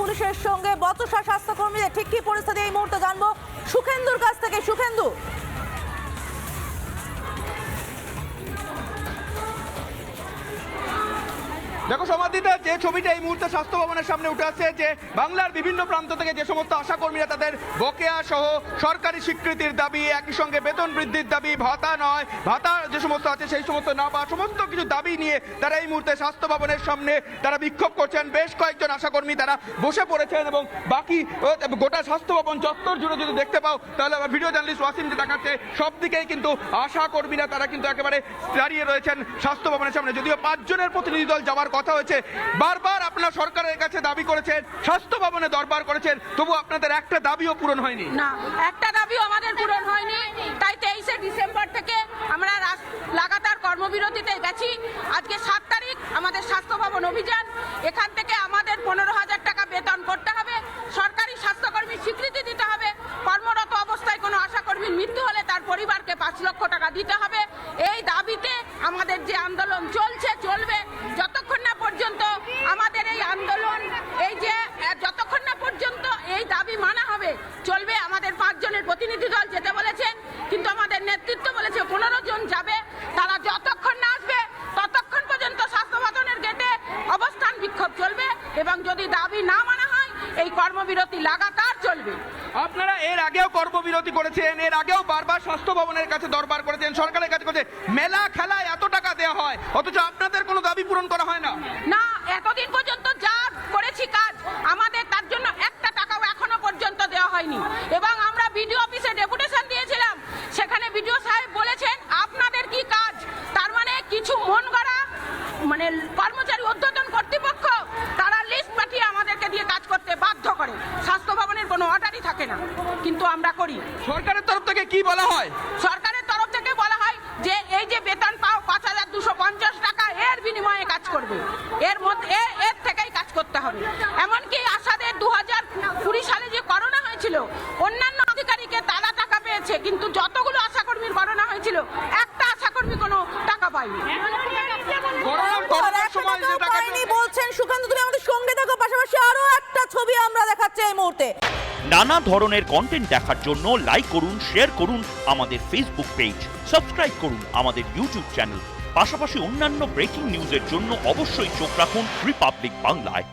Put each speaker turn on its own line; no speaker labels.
পুলিশের সঙ্গে বচসা স্বাস্থ্যকর্মীদের ঠিক কি পরিস্থিতি এই মুহূর্তে জানবো সুখেন্দুর কাছ থেকে। সুখেন্দু,
দেখো সমাধিতা, যে ছবিটা এই মুহূর্তে স্বাস্থ্য ভবনের সামনে উঠে আসছে, যে বাংলার বিভিন্ন প্রান্ত থেকে যে সমস্ত আশাকর্মীরা তাদের বকেয়া সহ সরকারি স্বীকৃতির দাবি, একই সঙ্গে বেতন বৃদ্ধির দাবি, ভাতা নয় ভাতা যে সমস্ত আছে সেই সমস্ত না বা সমস্ত কিছু দাবি নিয়ে তারা এই মুহূর্তে স্বাস্থ্য ভবনের সামনে তারা বিক্ষোভ করছেন। বেশ কয়েকজন আশাকর্মী তারা বসে পড়েছেন এবং বাকি গোটা স্বাস্থ্য ভবন চত্বর জুড়ে যদি দেখতে পাও তাহলে আমার ভিডিও জার্নালিস্ট ওয়াসিমকে দেখাচ্ছে সব দিকেই কিন্তু আশাকর্মীরা তারা কিন্তু একেবারে দাঁড়িয়ে রয়েছেন স্বাস্থ্য ভবনের সামনে। যদিও 5 জনের প্রতিনিধি দল যাওয়ার কথা হয়েছে, বারবার আপনারা সরকারের কাছে দাবি করেছেন, স্বাস্থ্য ভবনে দরবার করেছেন, তবু আপনাদের একটা দাবিও পূরণ হয়নি।
না, একটা দাবিও আমাদের পূরণ হয়নি। তাই 23শে ডিসেম্বর থেকে আমরা লাগাতার কর্মবিরতিতে গেছি। আজকে 7 তারিখ আমাদের স্বাস্থ্য ভবন অভিযান। এখান থেকে আমাদের 15,000 টাকা বেতন করতে হবে, সরকারি স্বাস্থ্যকর্মীর স্বীকৃতি দিতে হবে, কর্মরত অবস্থায় কোনো আশাকর্মীর মৃত্যু হলে তার পরিবারকে 5 লক্ষ টাকা দিতে হবে। এই দাবিতে আমাদের যে আন্দোলন চলবে যতক্ষণ না পর্যন্ত আমাদের এই আন্দোলন যতক্ষণ না পর্যন্ত এই দাবি মানা হবে চলবে। আমাদের 5 জনের প্রতিনিধি দল যেতে বলেছেন, কিন্তু আমাদের নেতৃত্ব বলেছে 15 জন যাবে। তারা যতক্ষণ না আসবে ততক্ষণ পর্যন্ত স্বাস্থ্য ভবনের গেটে অবস্থান বিক্ষোভ চলবে এবং যদি দাবি না মানা হয় এই কর্মবিরতি লাগাতার চলবে।
আপনারা এর আগেও কর্মবিরতি করেছেন, এর আগেও বারবার স্বাস্থ্য ভবনের কাছে দরবার করেছেন, সরকারের কাছে করেছেন, মেলা খেলায় এত টাকা দেওয়া হয় অথচ আপনাদের কোনো দাবি পূরণ করা হয় না।
না, এতদিন পর্যন্ত যা করেছি কাজ আমাদের তার জন্য একটা টাকাও এখনো পর্যন্ত দেওয়া হয়নি। এবং আমরা বিডিও অফিসে ডেপুটেশন দিয়েছিলাম, সেখানে বিডিও সাহেব বলেছেন আপনাদের কি কাজ। তার মানে কিছু মন গড়া কর্মচারী ঊর্ধ্বতন কর্তৃপক্ষ তারা লিস্ট পাঠিয়ে আমাদেরকে দিয়ে কাজ করতে বাধ্য করে। স্বাস্থ্য ভবনের কোনো অর্ডারই থাকে না, কিন্তু আমরা করি।
সরকারের তরফ থেকে কি বলা হয়?
সরকারের তরফ থেকে বলা হয় যে এই যে বেতন পাও 5,250 টাকা, এর বিনিময়ে কাজ করবে, এর থেকেই কাজ করতে হবে। এমনকি আশাদের 2020 সালে যে করোনা হয়েছিল অন্যান্য আধিকারিকে তারা টাকা পেয়েছে, কিন্তু যতগুলো আশাকর্মীর করোনা হয়েছিল একটা আশাকর্মী কোনো টাকা পায়নি।
বলছেন সুখেন্দু, তুমি আমাদের সঙ্গে থাকো, পাশাপাশি আরো একটা ছবি আমরা দেখাচ্ছি এই মুহূর্তে।
নানা ধরনের কন্টেন্ট দেখার জন্য লাইক করুন, শেয়ার করুন আমাদের ফেসবুক পেজ, সাবস্ক্রাইব করুন আমাদের ইউটিউব চ্যানেল, পাশাপাশি অন্যান্য ব্রেকিং নিউজের জন্য অবশ্যই চোখ রাখুন রিপাবলিক বাংলায়।